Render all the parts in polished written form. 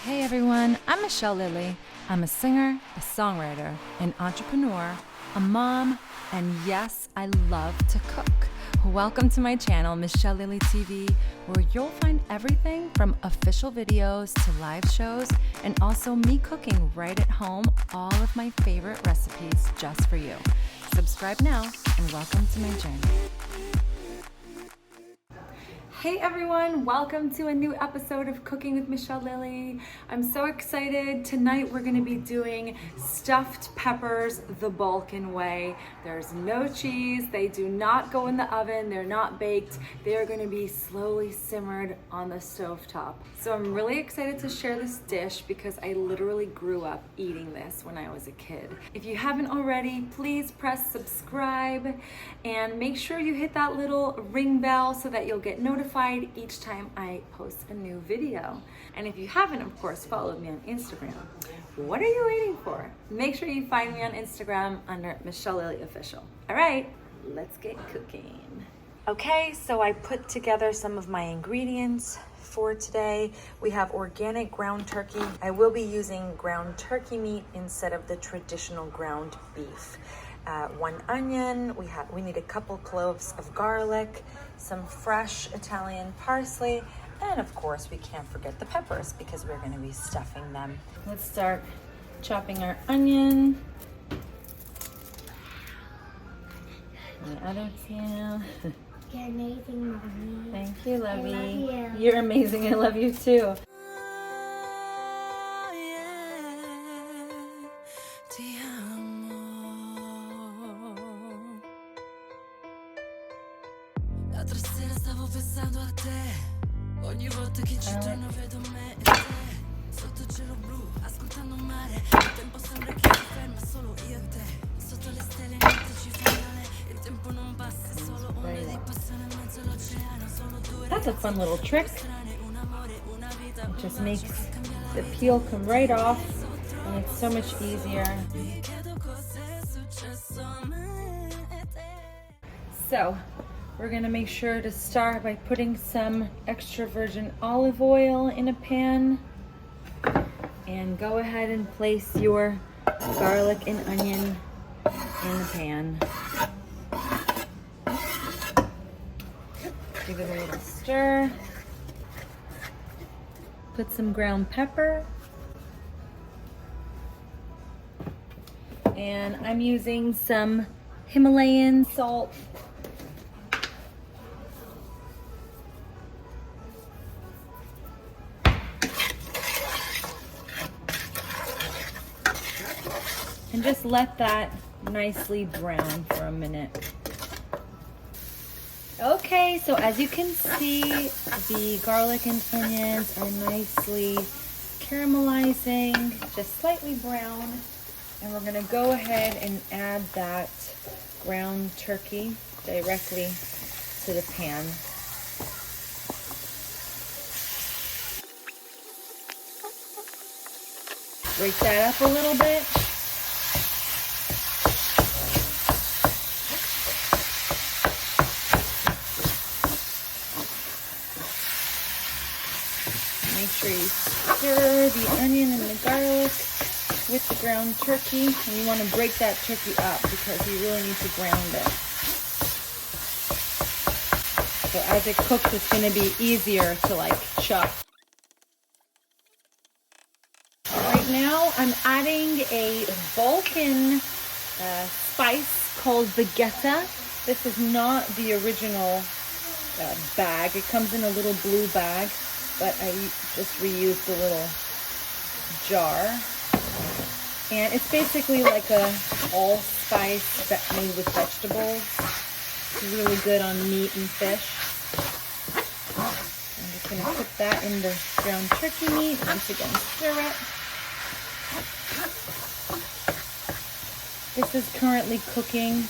Hey everyone, I'm Michelle Lilly. I'm a singer, a songwriter, an entrepreneur, a mom, and yes, I love to cook. Welcome to my channel, Michelle Lilly TV, where you'll find everything from official videos to live shows, and also me cooking right at home all of my favorite recipes just for you. Subscribe now, and welcome to my journey. Hey everyone, welcome to a new episode of Cooking with Michelle Lilly. I'm so excited. Tonight we're going to be doing stuffed peppers the Balkan way. There's no cheese, they do not go in the oven, they're not baked, they are going to be slowly simmered on the stovetop. So I'm really excited to share this dish because I literally grew up eating this when I was a kid. If you haven't already, please press subscribe and make sure you hit that little ring bell so that you'll get notified each time I post a new video. And if you haven't, of course, followed me on Instagram, what are you waiting for? Make sure you find me on Instagram under Michelle Lilly Official. All right, let's get cooking. Okay, so I put together some of my ingredients for today. We have organic ground turkey. I will be using ground turkey meat instead of the traditional ground beef. 1 onion, we need a couple cloves of garlic, some fresh Italian parsley, and of course we can't forget the peppers because we're going to be stuffing them. Let's start chopping our onion. The other two. You're amazing, Mommy. Thank you, Lovey. I love you. You're amazing. I love you too. L'altra sera stavo pensando a te. Ogni volta che ci torno vedo me e te. Sotto il cielo blu, ascoltando il mare. Il tempo sembra che si ferma solo io e te. Sotto le stelle niente ci fa male. Il tempo non passa, è solo onde di passione in mezzo all'oceano. Solo due. That's a fun little trick. It just makes the peel come right off and it's so much easier. So we're gonna make sure to start by putting some extra virgin olive oil in a pan, and go ahead and place your garlic and onion in the pan. Give it a little stir. Put some ground pepper. And I'm using some Himalayan salt. And just let that nicely brown for a minute. Okay, so as you can see, the garlic and onions are nicely caramelizing, just slightly brown. And we're gonna go ahead and add that ground turkey directly to the pan. Break that up a little bit. Make sure you stir the onion and the garlic with the ground turkey, and you want to break that turkey up because you really need to ground it. So as it cooks, it's going to be easier to chop. Right now, I'm adding a Balkan spice called vegeta. This is not the original bag. It comes in a little blue bag, but I just reused the little jar. And it's basically like a allspice made with vegetables. It's really good on meat and fish. I'm just going to put that in the ground turkey meat. Once again, stir it. This is currently cooking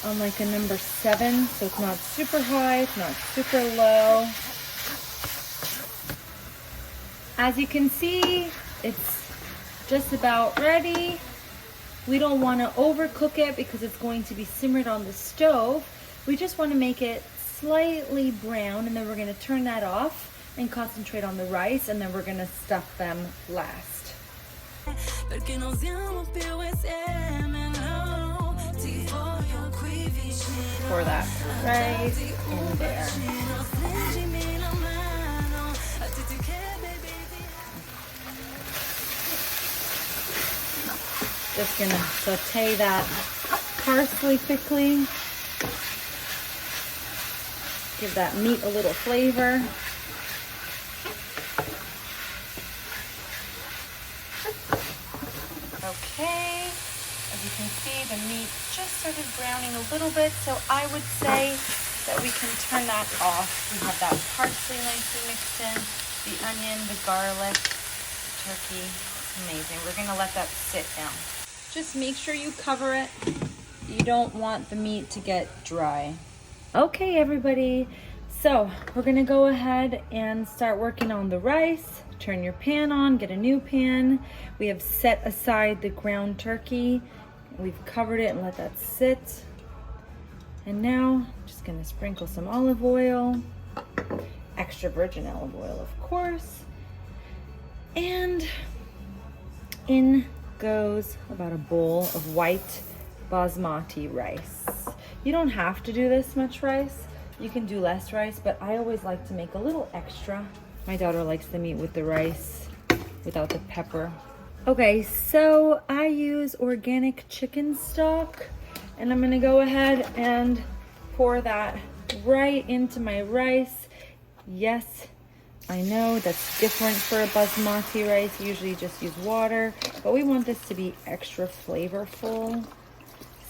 on like a number 7, so it's not super high, it's not super low. As you can see, it's just about ready. We don't want to overcook it because it's going to be simmered on the stove. We just want to make it slightly brown, and then we're going to turn that off. and concentrate on the rice, and then we're gonna stuff them last. Perché non siamo più insieme, no. Ti voglio qui vicino. Pour that rice in there. Stringimi la mano. A tutti che baby. Just gonna saute that parsley quickly. Give that meat a little flavor. Okay, as you can see, the meat just started browning a little bit, so I would say that we can turn that off. We have that parsley nicely mixed in, the onion, the garlic, the turkey. Amazing. We're gonna let that sit down. Just make sure you cover it. You don't want the meat to get dry. Okay, everybody. So we're gonna go ahead and start working on the rice. Turn your pan on, get a new pan. We have set aside the ground turkey. We've covered it and let that sit. And now I'm just gonna sprinkle some olive oil, extra virgin olive oil, of course. And in goes about a bowl of white basmati rice. You don't have to do this much rice. You can do less rice, but I always like to make a little extra. My daughter likes the meat with the rice without the pepper. Okay, so I use organic chicken stock, and I'm gonna go ahead and pour that right into my rice. Yes, I know that's different for a basmati rice. You usually just use water, but we want this to be extra flavorful.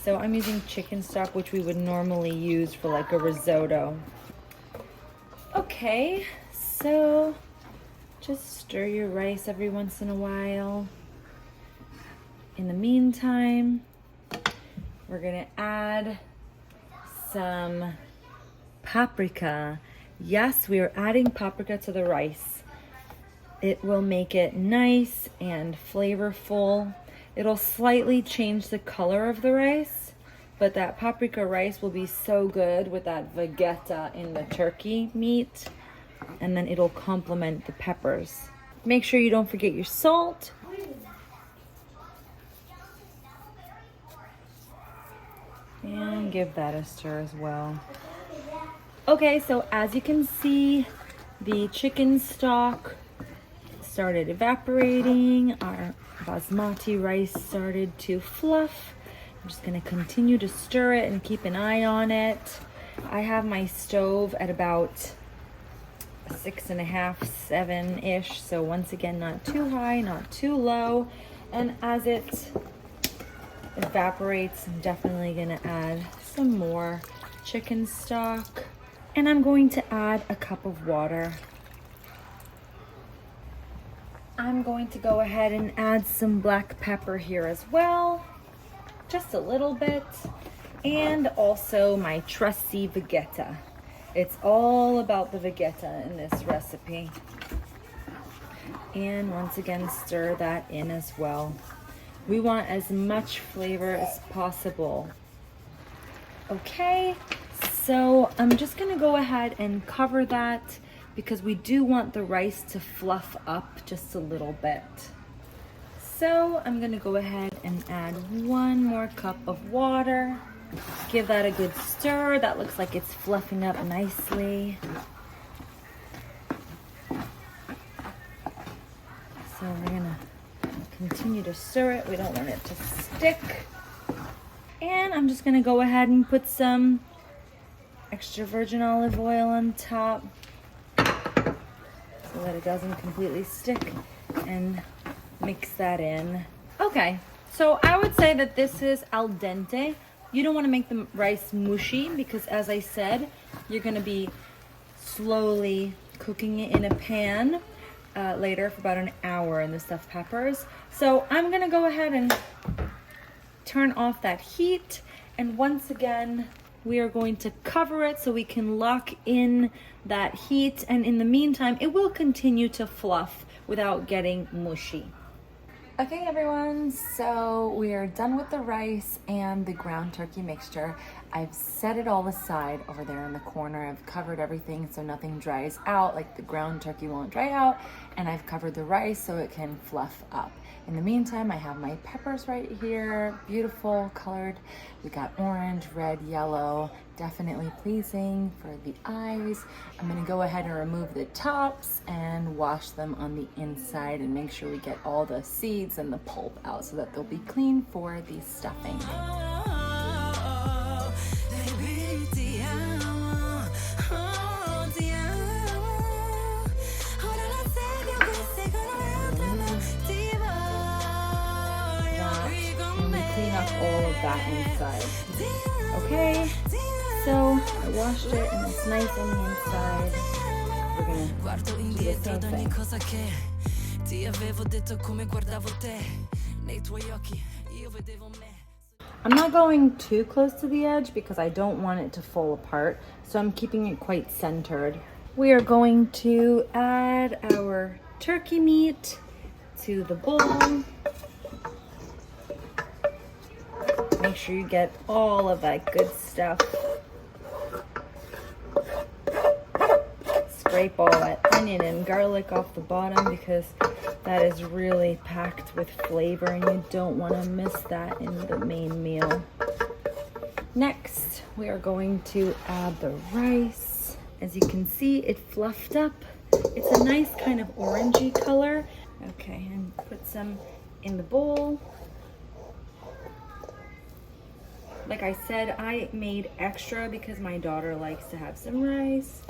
So I'm using chicken stock, which we would normally use for like a risotto. Okay, so just stir your rice every once in a while. In the meantime, we're gonna add some paprika. Yes, we are adding paprika to the rice. It will make it nice and flavorful. It'll slightly change the color of the rice, but that paprika rice will be so good with that vegeta in the turkey meat, and then it'll complement the peppers. Make sure you don't forget your salt. And give that a stir as well. Okay, so as you can see, the chicken stock started evaporating. Our basmati rice started to fluff. I'm just gonna continue to stir it and keep an eye on it. I have my stove at about 6.5, 7-ish. So once again, not too high, not too low. And as it evaporates, I'm definitely gonna add some more chicken stock. And I'm going to add a cup of water. I'm going to go ahead and add some black pepper here as well, just a little bit, and also my trusty vegeta. It's all about the vegeta in this recipe. And once again, stir that in as well. We want as much flavor as possible. Okay, so I'm just gonna go ahead and cover that because we do want the rice to fluff up just a little bit. So I'm gonna go ahead and add 1 more cup of water. Give that a good stir. That looks like it's fluffing up nicely. So we're gonna continue to stir it. We don't want it to stick. And I'm just gonna go ahead and put some extra virgin olive oil on top so that it doesn't completely stick, and mix that in. Okay, so I would say that this is al dente. You don't want to make the rice mushy because, as I said, you're going to be slowly cooking it in a pan later for about an hour in the stuffed peppers. So I'm going to go ahead and turn off that heat, and once again we are going to cover it so we can lock in that heat, and in the meantime it will continue to fluff without getting mushy. Okay everyone, so we are done with the rice and the ground turkey mixture. I've set it all aside over there in the corner. I've covered everything so nothing dries out, like the ground turkey won't dry out, and I've covered the rice so it can fluff up. In the meantime, I have my peppers right here, beautiful colored. We got orange, red, yellow, definitely pleasing for the eyes. I'm gonna go ahead and remove the tops and wash them on the inside and make sure we get all the seeds and the pulp out so that they'll be clean for the stuffing. Clean up all of that inside. Okay, so I washed it and it's nice on the inside. We're gonna do the same thing. I'm not going too close to the edge because I don't want it to fall apart, so I'm keeping it quite centered. We are going to add our turkey meat to the bowl. Make sure you get all of that good stuff. Scrape all that onion and garlic off the bottom because that is really packed with flavor and you don't want to miss that in the main meal. Next, we are going to add the rice. As you can see, it fluffed up. It's a nice kind of orangey color. Okay, and put some in the bowl. Like I said, I made extra because my daughter likes to have some rice.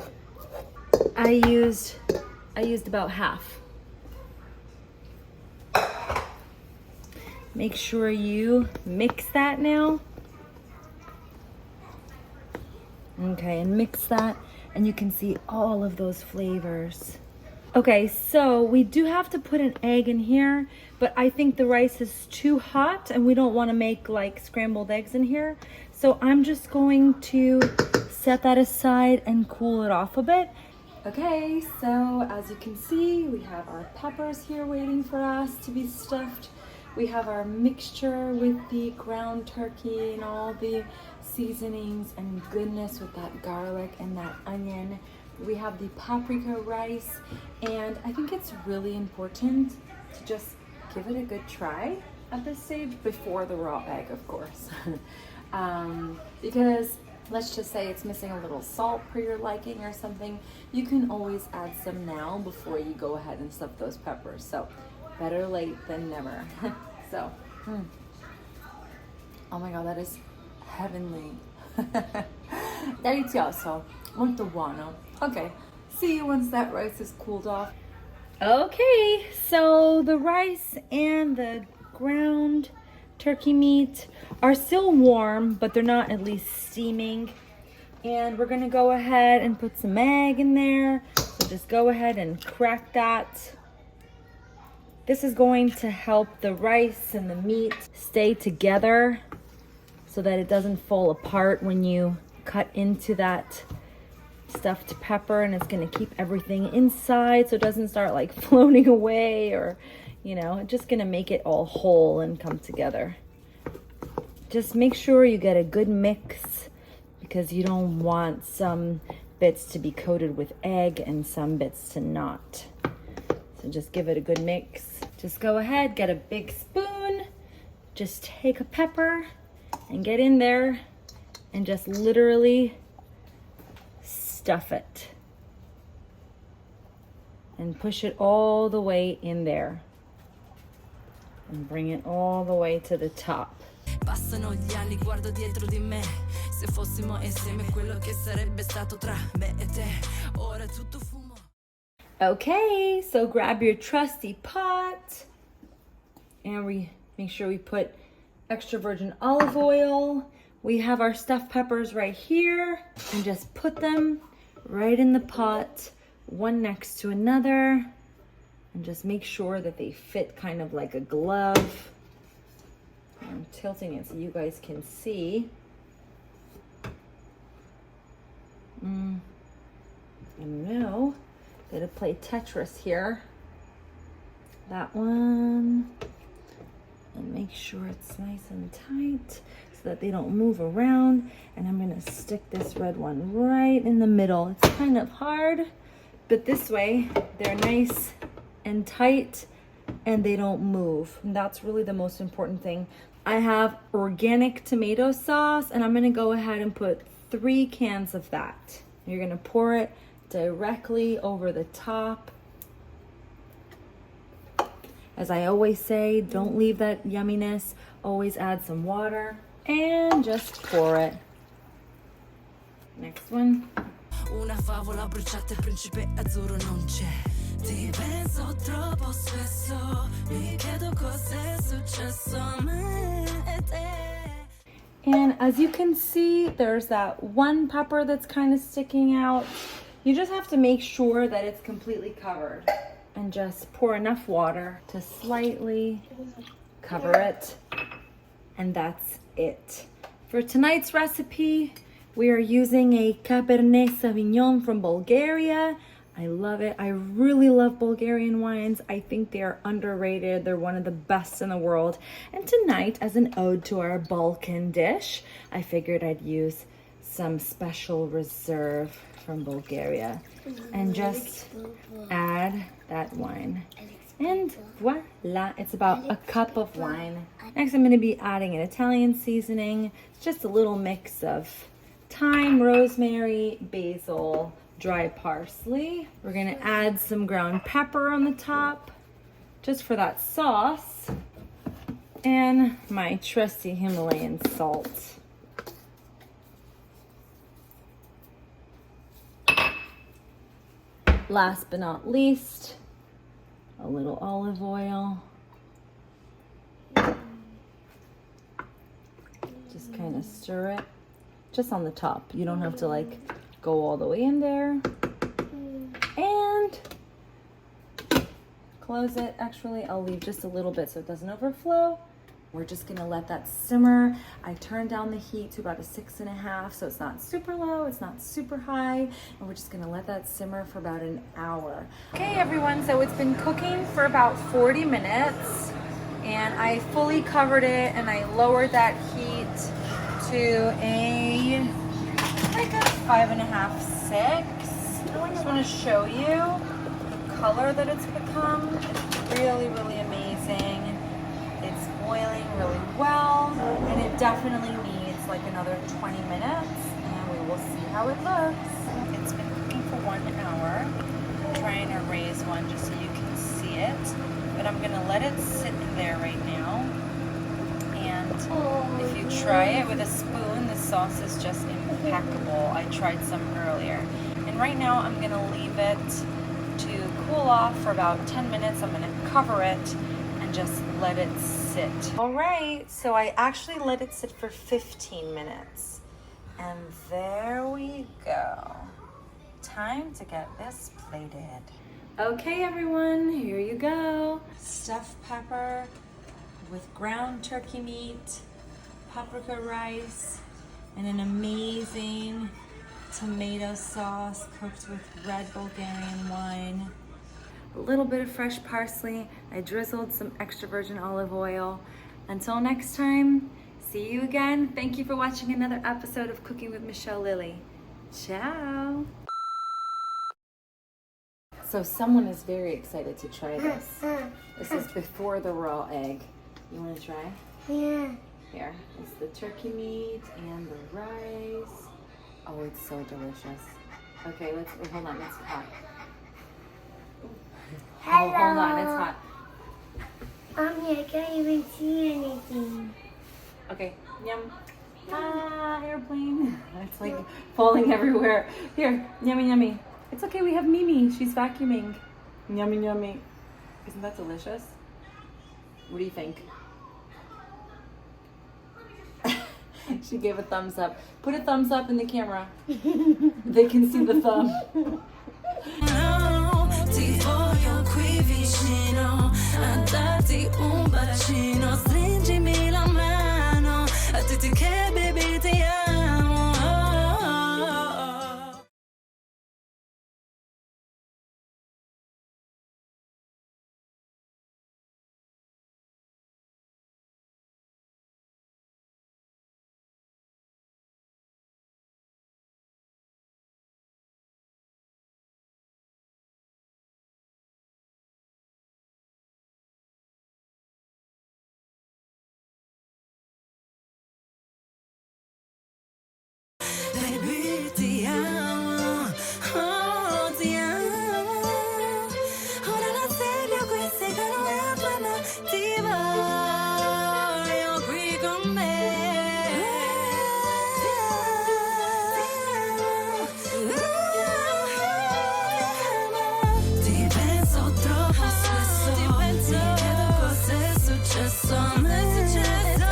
I used about half. Make sure you mix that now. Okay, and mix that, and you can see all of those flavors. Okay, so we do have to put an egg in here, but I think the rice is too hot and we don't want to make like scrambled eggs in here. So I'm just going to set that aside and cool it off a bit. Okay, so as you can see, we have our peppers here waiting for us to be stuffed. We have our mixture with the ground turkey and all the seasonings and goodness with that garlic and that onion. We have the paprika rice, and I think it's really important to just give it a good try at this stage before the raw egg, of course. Because let's just say it's missing a little salt for your liking or something, you can always add some now before you go ahead and stuff those peppers. So better late than never. So, oh my god, that is heavenly. Delicioso, molto buono. Okay, see you once that rice is cooled off. Okay, so the rice and the ground turkey meat are still warm, but they're not at least steaming. And we're gonna go ahead and put some egg in there. So just go ahead and crack that. This is going to help the rice and the meat stay together so that it doesn't fall apart when you cut into that stuffed pepper, and it's going to keep everything inside so it doesn't start like floating away, or you know, it's just going to make it all whole and come together. Just make sure you get a good mix because you don't want some bits to be coated with egg and some bits to not. So just give it a good mix. Just go ahead, get a big spoon, just take a pepper and get in there and just literally stuff it and push it all the way in there and bring it all the way to the top. Passano gli anni, guardo dietro di me. Se fossimo insieme quello che sarebbe stato tra me e te. Ora tutto fumo. Okay, so grab your trusty pot and we make sure we put extra virgin olive oil. We have our stuffed peppers right here and just put them right in the pot, one next to another, and just make sure that they fit kind of like a glove. I'm tilting it so you guys can see. And now, gotta play Tetris here. That one. And make sure it's nice and tight. so that they don't move around. And I'm gonna stick this red one right in the middle. It's kind of hard, but this way they're nice and tight and they don't move. And that's really the most important thing. I have organic tomato sauce and I'm gonna go ahead and put 3 cans of that. You're gonna pour it directly over the top. As I always say, don't leave that yumminess. Always add some water and just pour it. Next one. Una favola bruciata, il principe azzurro non c'è. Ti penso troppo spesso, mi chiedo cos'è successo a me e te. And as you can see, there's that one pepper that's kind of sticking out. You just have to make sure that it's completely covered. And just pour enough water to slightly cover it. And that's it. For tonight's recipe, we are using a Cabernet Sauvignon from Bulgaria. I love it. I really love Bulgarian wines. I think they are underrated. They're one of the best in the world. And tonight, as an ode to our Balkan dish, I figured I'd use some special reserve from Bulgaria and just add that wine. And voila, it's about a cup of wine. Next, I'm going to be adding an Italian seasoning. It's just a little mix of thyme, rosemary, basil, dry parsley. We're going to add some ground pepper on the top just for that sauce. And my trusty Himalayan salt. Last but not least, a little olive oil. Just kind of stir it, just on the top. You don't have to like go all the way in there. And close it. Actually, I'll leave just a little bit so it doesn't overflow. We're just gonna let that simmer. I turned down the heat to about a 6.5, so it's not super low, it's not super high, and we're just gonna let that simmer for about an hour. Okay, everyone, so it's been cooking for about 40 minutes, and I fully covered it, and I lowered that heat to like a 5.5, 6. I just wanna show you the color that it's become. Really, really amazing. It's boiling really well, and it definitely needs like another 20 minutes, and we will see how it looks. It's been cooking for 1 hour. I'm trying to raise one just so you can see it, but I'm gonna let it sit there right now. And if you try it with a spoon, the sauce is just impeccable. I tried some earlier. And right now I'm gonna leave it to cool off for about 10 minutes. I'm gonna cover it and just let it sit. All right, so I actually let it sit for 15 minutes. And there we go. Time to get this plated. Okay, everyone, here you go. Stuffed pepper with ground turkey meat, paprika rice, and an amazing tomato sauce cooked with red Bulgarian wine. A little bit of fresh parsley. I drizzled some extra virgin olive oil. Until next time, see you again. Thank you for watching another episode of Cooking with Michelle Lilly. Ciao. So someone is very excited to try this. This is before the raw egg. You want to try? Yeah. Here, it's the turkey meat and the rice. Oh, it's so delicious. Okay, hold on, it's hot. Hello. Oh, hold on, it's hot. Mommy, I can't even see anything. Okay, yum. Ah, airplane. It's like falling everywhere. Here, yummy, yummy. It's okay, we have Mimi. She's vacuuming. Yummy, yummy. Isn't that delicious? What do you think? She gave a thumbs up. Put a thumbs up in the camera. They can see the thumb. Ti voglio qui vicino a darti un bacino, stringimi la mano, a tutti che baby ti successo, non è successo,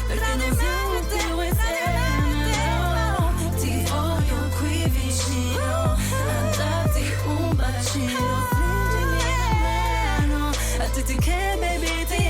perché non siamo più insieme, no. Ti voglio qui vicino, a darti un bacino, stringimi la mano, a tutti che baby ti